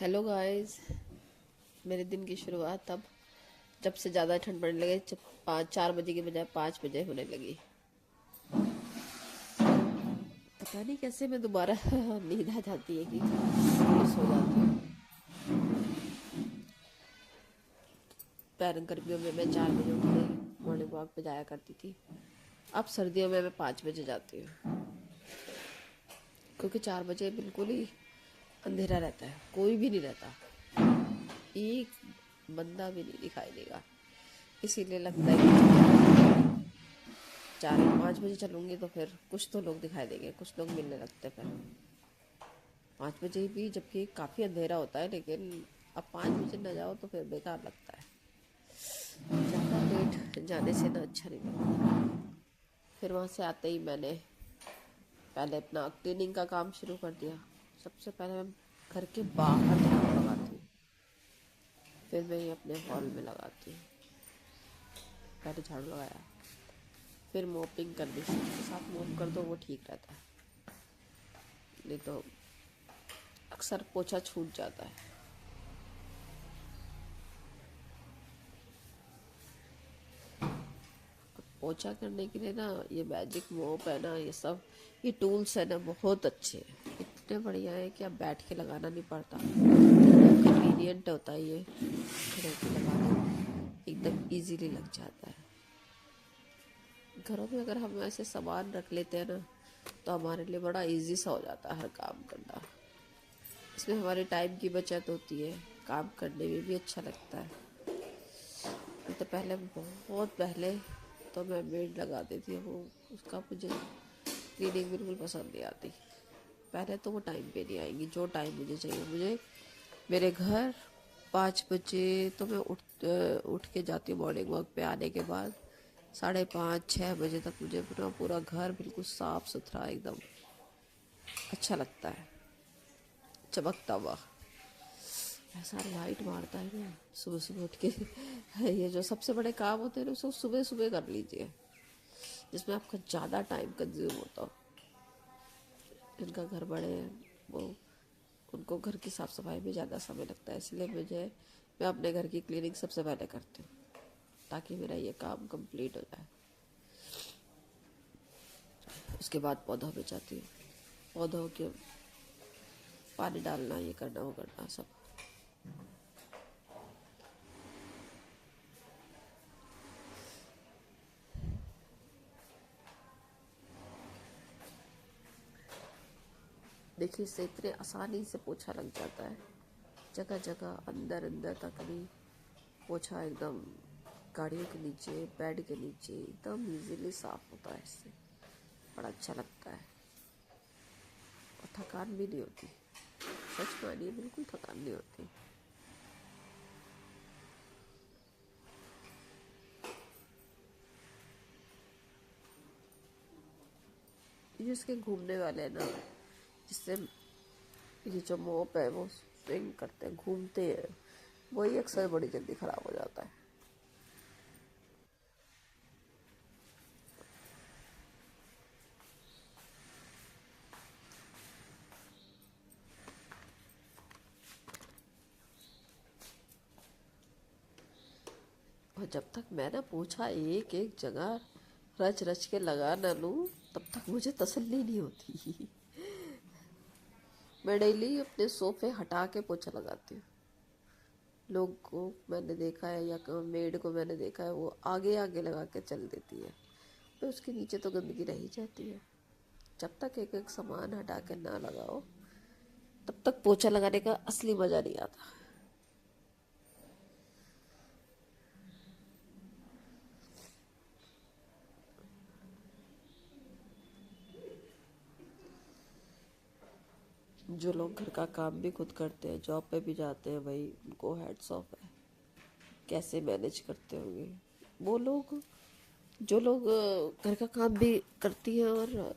Hello guys. मेरे दिन की शुरुआत तब जब से ज़्यादा ठंड पड़ने लगी, जब 4 बजे की बजाय 5 बजे होने लगी। पता नहीं कैसे मैं दोबारा नींद आ जाती है कि फिर सो जाती हूँ। पहले गर्मियों में मैं 4 बजे उठ के मॉर्निंग वॉक पे जाया करती थी। अब सर्दियों में मैं 5 बजे जाती हूँ, क्योंकि 4 बजे बिल्कुल ही अंधेरा रहता है, कोई भी नहीं रहता, एक बंदा भी नहीं दिखाई देगा। इसीलिए लगता है कि 4 या 5 बजे चलूंगी तो फिर कुछ तो लोग दिखाई देंगे, कुछ लोग मिलने लगते हैं। फिर 5 बजे भी जबकि काफ़ी अंधेरा होता है, लेकिन अब 5 बजे न जाओ तो फिर बेकार लगता है। ज़्यादा लेट जाने से ना अच्छा नहीं लगता। फिर वहाँ से आते ही मैंने पहले अपना क्लीनिंग का काम शुरू कर दिया। सबसे पहले मैं घर के बाहर झाड़ू लगाती हूँ, फिर मैं ये अपने हॉल में लगाती हूँ। पहले झाड़ू लगाया, फिर मोपिंग करनी थी, उसके साथ मोप कर दो वो ठीक रहता है, नहीं तो अक्सर पोछा छूट जाता है। पोछा करने के लिए ना ये मैजिक मोप है ना, ये टूल्स है ना, बहुत अच्छे हैं, इतने बढ़िया है कि अब बैठ के लगाना नहीं पड़ता, कन्वीनियंट होता है ये, खड़े होके लगाना एकदम इजीली लग जाता है। घरों में अगर हम ऐसे सामान रख लेते हैं ना तो हमारे लिए बड़ा इजी सा हो जाता है हर काम करना। इसमें हमारे टाइम की बचत होती है, काम करने में भी अच्छा लगता है। नहीं तो पहले, बहुत पहले तो मैं मेड लगा देती हूँ, उसका मुझे क्लीनिंग बिल्कुल पसंद नहीं आती। पहले तो वो टाइम पे नहीं आएंगी जो टाइम मुझे चाहिए। मुझे मेरे घर 5 बजे तो मैं उठ के जाती हूँ मॉर्निंग वॉक पे। आने के बाद 5:30-6 बजे तक मुझे पूरा पूरा घर बिल्कुल साफ सुथरा एकदम अच्छा लगता है, चमकता हुआ। ऐसा लाइट मारता है ना सुबह सुबह उठ के ये जो सबसे बड़े काम होते हैं ना, उसको सुबह सुबह कर लीजिए, जिसमें आपका ज़्यादा टाइम कंज्यूम होता हो। जिनका घर बड़े हैं वो, उनको घर की साफ़ सफाई में ज़्यादा समय लगता है, इसलिए मैं अपने घर की क्लीनिंग सबसे पहले करती हूँ, ताकि मेरा ये काम कंप्लीट हो जाए। उसके बाद पौधों पे जाती हूँ, पौधों के पानी डालना, ये करना वो करना सब। देखिए, इससे इतने आसानी से पोछा लग जाता है, जगह जगह अंदर अंदर तक भी पोछा एकदम, गाड़ियों के नीचे, बेड के नीचे एकदम इजीली साफ होता है। इससे बड़ा अच्छा लगता है और थकान भी नहीं होती। सच मानिए, बिल्कुल थकान नहीं होती। ये जो इसके घूमने वाले हैं ना, जिससे ये जो मोप है वो स्विंग करते हैं, घूमते हैं, वही अक्सर बड़ी जल्दी खराब हो जाता है। और जब तक मैं ना पोछा एक एक जगह रच रच के लगा ना लूँ, तब तक मुझे तसल्ली नहीं होती। मैं डेली अपने सोफे हटा के पोछा लगाती हूँ। लोग को मैंने देखा है, या मेड को मैंने देखा है, वो आगे आगे लगा के चल देती है, तो उसके नीचे तो गंदगी रह ही जाती है। जब तक एक एक सामान हटा के ना लगाओ, तब तक पोछा लगाने का असली मज़ा नहीं आता। जो लोग घर का काम भी खुद करते हैं, जॉब पे भी जाते हैं, भाई उनको हैट्स ऑफ है, कैसे मैनेज करते होंगे वो लोग। जो लोग घर का काम भी करती हैं और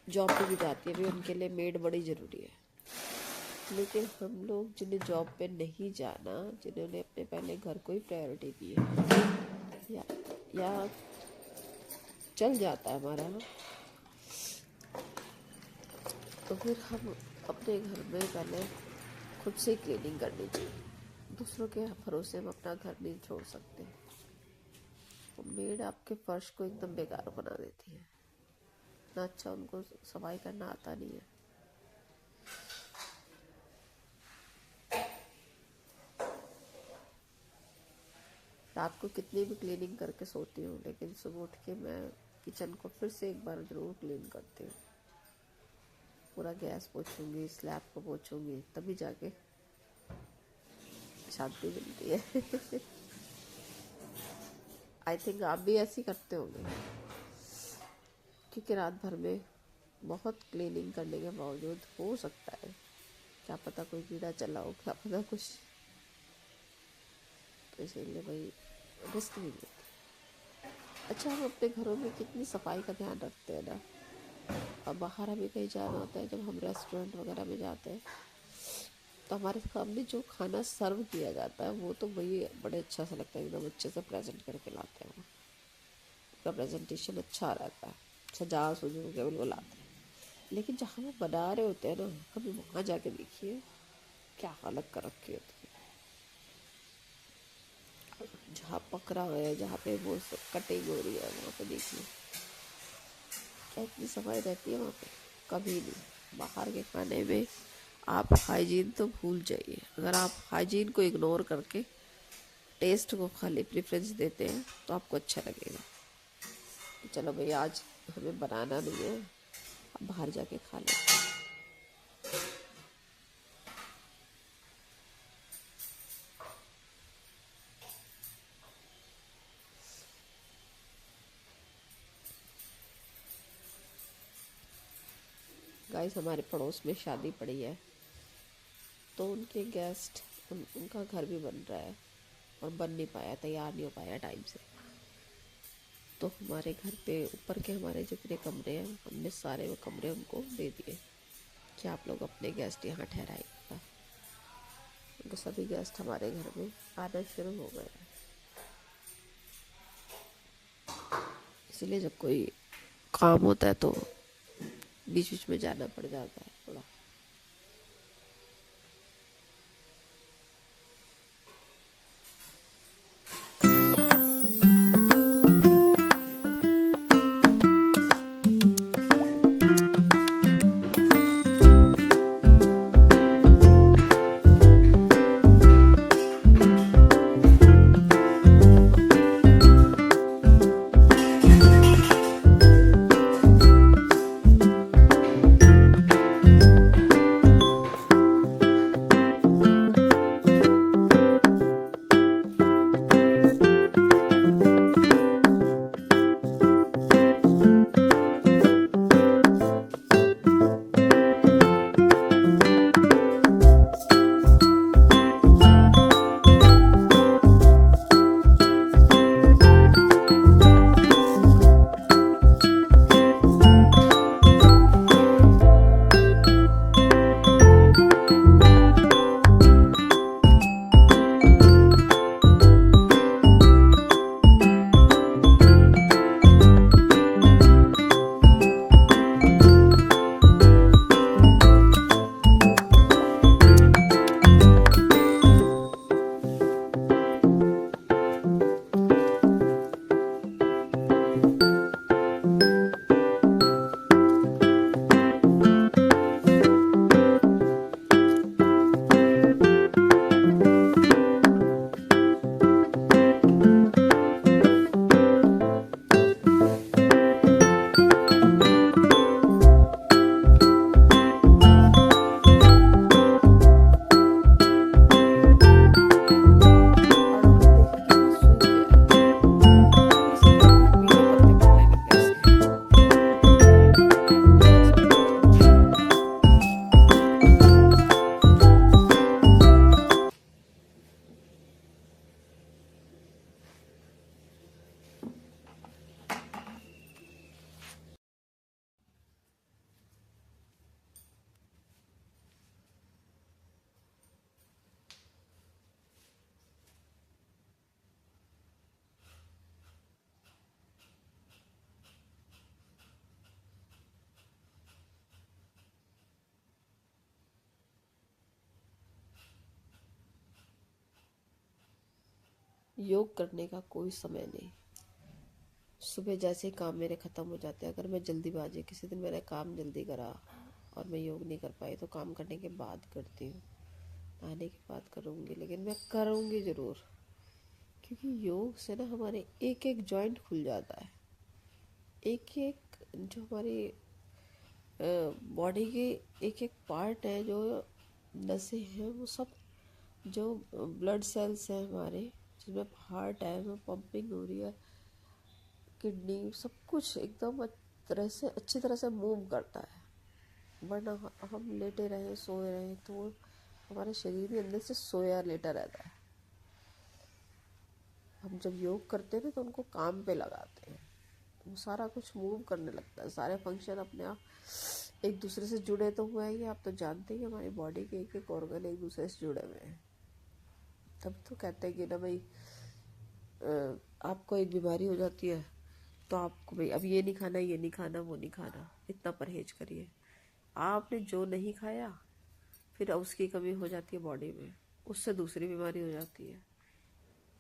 जॉब पे भी जाती है, भी उनके लिए मेड बड़ी ज़रूरी है। लेकिन हम लोग जिन्हें जॉब पे नहीं जाना, जिन्होंने अपने पहले घर को ही प्रायोरिटी दी है, या या चल जाता है हमारा, तो फिर हम अपने घर में पहले खुद से ही क्लीनिंग करनी चाहिए। दूसरों के भरोसे हम अपना घर नहीं छोड़ सकते। तो मेड आपके फर्श को एकदम बेकार बना देती है ना। अच्छा, उनको सफाई करना आता नहीं है। रात को कितनी भी क्लीनिंग करके सोती हूँ, लेकिन सुबह उठ के मैं किचन को फिर से एक बार जरूर क्लीन करती हूँ। पूरा गैस पोछूंगी, स्लैब को पोछूंगी, तभी जाके शांति मिलती है। आई थिंक आप भी ऐसे ही करते होंगे, क्योंकि रात भर में बहुत क्लीनिंग करने के बावजूद हो सकता है, क्या पता कोई कीड़ा चला हो, क्या पता कुछ। तो इसीलिए भाई रिस्क नहीं लेते। अच्छा, हम अपने घरों में कितनी सफाई का ध्यान रखते हैं ना। अब बाहर हमें कहीं जाना होता है, जब हम रेस्टोरेंट वगैरह में जाते हैं, तो हमारे सामने जो खाना सर्व किया जाता है वो तो वही बड़े अच्छा सा लगता है, एकदम अच्छे से प्रेजेंट करके लाते हैं। उसका प्रेजेंटेशन अच्छा रहता है, सजा सुजू के बिल्कुल लाते हैं। लेकिन जहाँ वो बना रहे होते हैं ना, कभी वहाँ जाके देखिए क्या हालत कर रखी होती है। जहाँ पक रहा है, जहाँ पे वो कटिंग हो रही है, वहाँ पे देखिए क्या इतनी सफाई रहती है वहाँ पे। कभी नहीं। बाहर के खाने में आप हाइजीन तो भूल जाइए। अगर आप हाइजीन को इग्नोर करके टेस्ट को खाली प्रेफरेंस देते हैं तो आपको अच्छा लगेगा। चलो भाई, आज हमें बनाना नहीं है, अब बाहर जाके खा लेते हैं। गाइस, हमारे पड़ोस में शादी पड़ी है, तो उनके गेस्ट उनका घर भी बन रहा है और बन नहीं पाया, तैयार नहीं हो पाया टाइम से। तो हमारे घर पे ऊपर के हमारे जितने कमरे हैं, हमने सारे वो कमरे उनको दे दिए कि आप लोग अपने गेस्ट यहाँ ठहराइएगा। तो सभी गेस्ट हमारे घर में आना शुरू हो गए हैं। इसीलिए जब कोई काम होता है तो बीच बीच में जाना पड़ जाता है थोड़ा। योग करने का कोई समय नहीं। सुबह जैसे ही काम मेरे ख़त्म हो जाते हैं, अगर मैं जल्दीबाजी, किसी दिन मैंने काम जल्दी करा और मैं योग नहीं कर पाई, तो काम करने के बाद करती हूँ, आने के बाद करूँगी, लेकिन मैं करूँगी ज़रूर। क्योंकि योग से ना हमारे एक एक जॉइंट खुल जाता है। एक एक जो हमारी बॉडी के एक एक पार्ट है, जो नसें हैं, वो सब, जो ब्लड सेल्स हैं हमारे, जिसमें हार्ट है, वो पंपिंग हो रही है, किडनी, सब कुछ एकदम अच्छी तरह से मूव करता है। वरना हम लेटे रहें, सोए रहें, तो हमारे शरीर के अंदर से सोया लेटा रहता है। हम जब योग करते हैं ना, तो उनको काम पे लगाते हैं, वो सारा कुछ मूव करने लगता है, सारे फंक्शन अपने आप एक दूसरे से जुड़े तो हुए हैं। आप तो जानते ही, हमारी बॉडी के एक एक ऑर्गन एक दूसरे से जुड़े हुए हैं। तब तो कहते हैं कि ना भाई, आपको एक बीमारी हो जाती है, तो आपको भाई अब ये नहीं खाना, ये नहीं खाना, वो नहीं खाना, इतना परहेज करिए। आपने जो नहीं खाया, फिर उसकी कमी हो जाती है बॉडी में, उससे दूसरी बीमारी हो जाती है।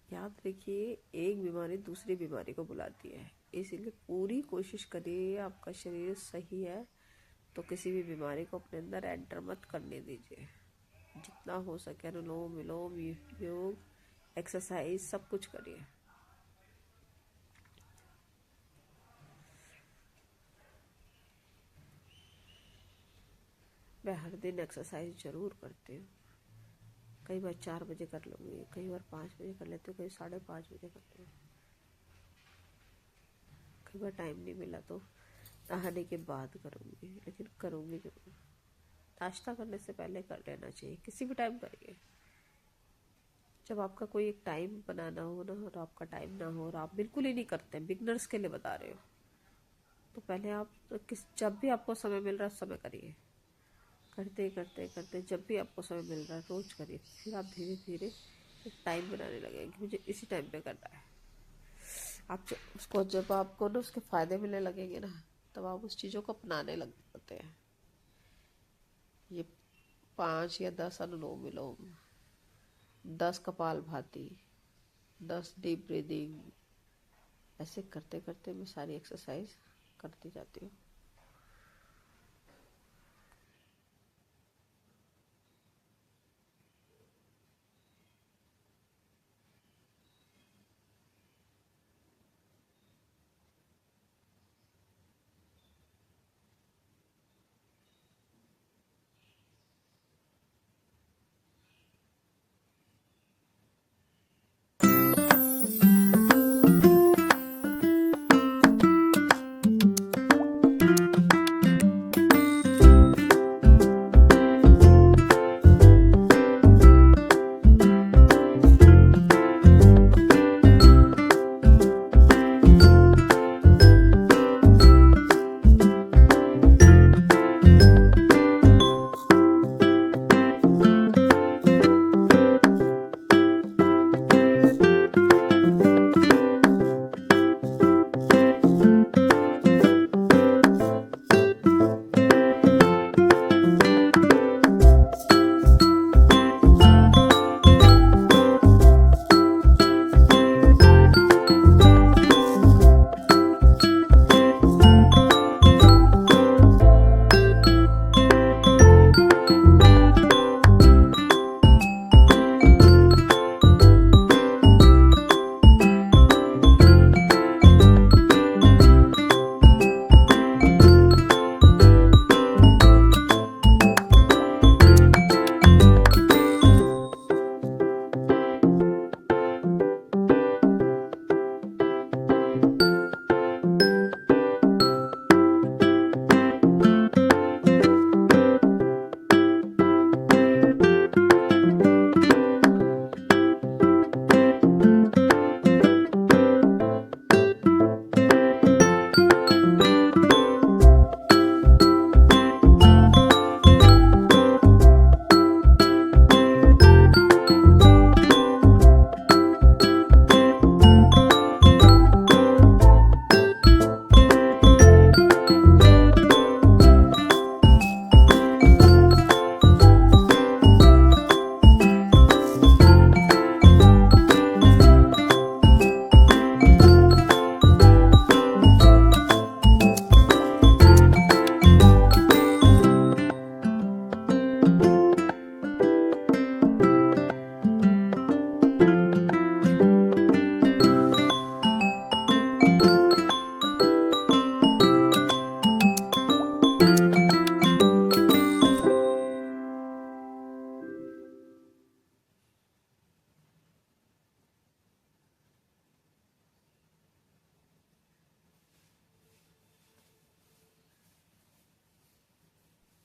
याद रखिए, एक बीमारी दूसरी बीमारी को बुलाती है। इसीलिए पूरी कोशिश करिए, आपका शरीर सही है तो किसी भी बीमारी को अपने अंदर एंटर मत करने दीजिए। जितना हो सके अनुलोम विलोम, योग, एक्सरसाइज, सब कुछ करिए। मैं हर दिन एक्सरसाइज ज़रूर करती हूँ। कई बार 4 बजे कर लूँगी, कई बार 5 बजे कर लेती हूँ, कई 5:30 बजे करती हूँ। कई बार टाइम नहीं मिला तो नहाने के बाद करूँगी, लेकिन करूँगी जरूर। नाश्ता करने से पहले कर लेना चाहिए, किसी भी टाइम करिए। जब आपका कोई एक टाइम बनाना हो ना, और आपका टाइम ना हो, और आप बिल्कुल ही नहीं करते, बिगनर्स के लिए बता रहे हो, तो पहले आप जब भी आपको समय मिल रहा है, समय करिए। करते करते करते जब भी आपको समय मिल रहा है, रोज करिए। फिर आप धीरे धीरे एक टाइम बनाने लगेंगे कि मुझे इसी टाइम पे करना है। उसको जब आपको ना उसके फायदे मिलने लगेंगे ना, तब आप उस चीज़ों को अपनाने लग जाते हैं। ये 5 या 10 अनुलोम विलोम, 10 कपाल भाती, 10 डीप ब्रीदिंग, ऐसे करते करते मैं सारी एक्सरसाइज करती जाती हूँ।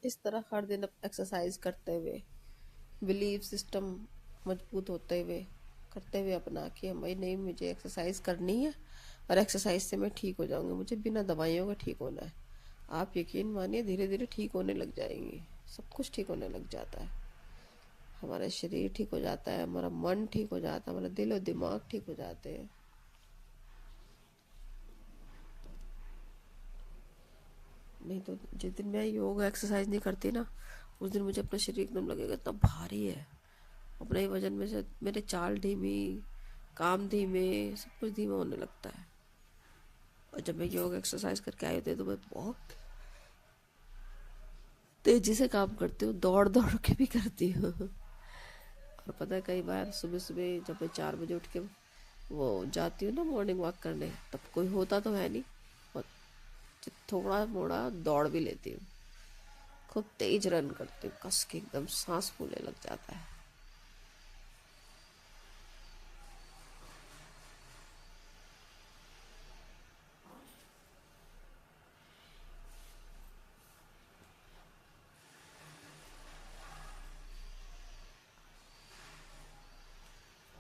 इस तरह हर दिन एक्सरसाइज करते हुए, बिलीफ सिस्टम मजबूत होते हुए, करते हुए अपना कि हम भाई नहीं, मुझे एक्सरसाइज करनी है और एक्सरसाइज से मैं ठीक हो जाऊंगी, मुझे बिना दवाइयों का ठीक होना है। आप यकीन मानिए धीरे धीरे ठीक होने लग जाएंगी, सब कुछ ठीक होने लग जाता है। हमारा शरीर ठीक हो जाता है, हमारा मन ठीक हो जाता है, हमारा दिल और दिमाग ठीक हो जाते हैं। नहीं तो जिस दिन मैं योगा एक्सरसाइज नहीं करती ना, उस दिन मुझे अपना शरीर एकदम लगेगा इतना भारी है, अपने ही वजन में से मेरे चाल धीमी, काम धीमे, सब कुछ धीमा होने लगता है। और जब मैं योगा एक्सरसाइज करके आई होती है तो मैं बहुत तेजी से काम करती हूँ, दौड़ दौड़ के भी करती हूँ। और पता है कई बार सुबह सुबह जब मैं 4 बजे उठ के वो जाती हूँ ना मॉर्निंग वॉक करने, तब कोई होता तो है नहीं, और थोड़ा मोड़ा दौड़ भी लेती हूँ, खूब तेज रन करती हूँ, कस के एकदम सांस फूलने लग जाता है।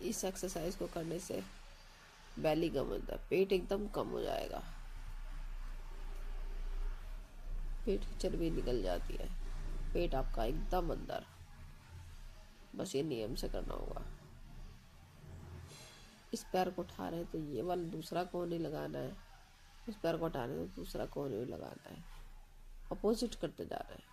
इस एक्सरसाइज को करने से बैली कम होता है, पेट एकदम कम हो जाएगा, पेट की चर्बी निकल जाती है, पेट आपका एकदम अंदर। बस ये नियम से करना होगा। इस पैर को उठा रहे हैं तो ये वाला दूसरा कोण ही लगाना है, इस पैर को उठा रहे हैं तो दूसरा कोण ही लगाना है, अपोजिट करते जा रहे हैं।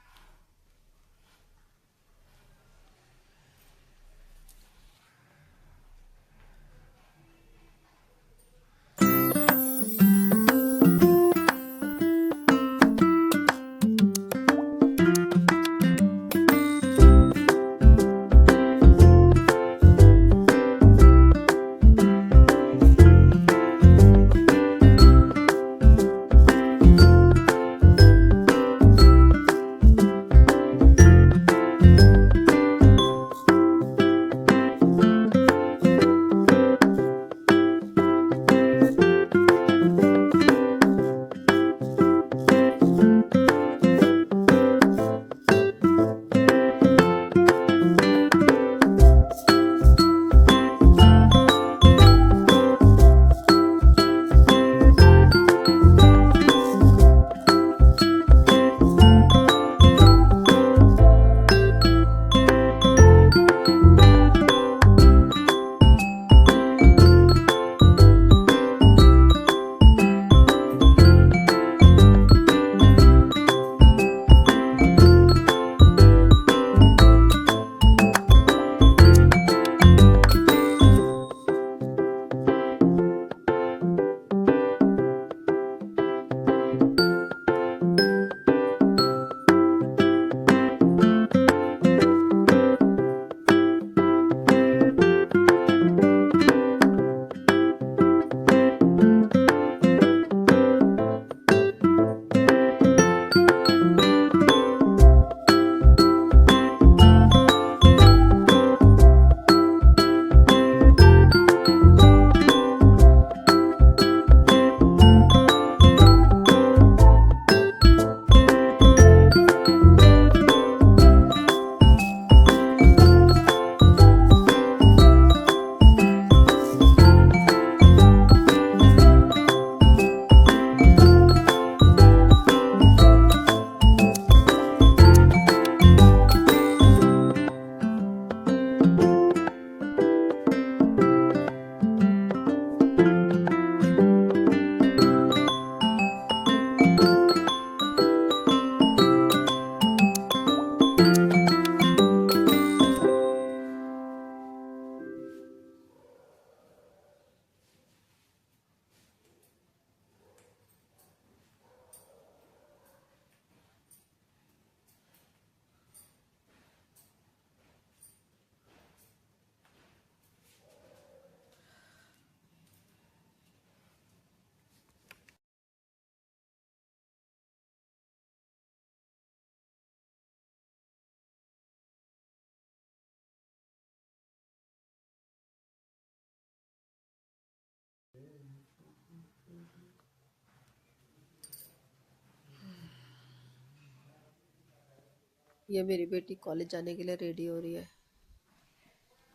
ये मेरी बेटी कॉलेज जाने के लिए रेडी हो रही है।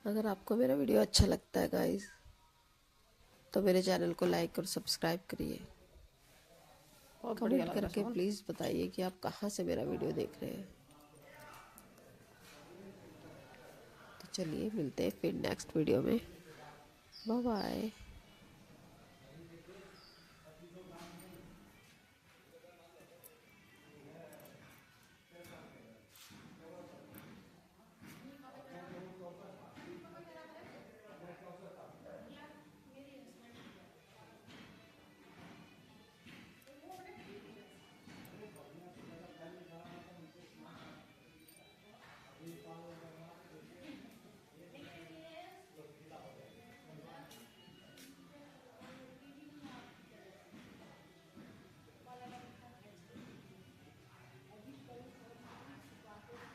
अगर आपको मेरा वीडियो अच्छा लगता है गाइस, तो मेरे चैनल को लाइक और सब्सक्राइब करिए। बहुत बढ़िया कमेंट लग रहा है करके सुमन। प्लीज़ बताइए कि आप कहाँ से मेरा वीडियो देख रहे हैं। तो चलिए मिलते हैं फिर नेक्स्ट वीडियो में। Bye bye.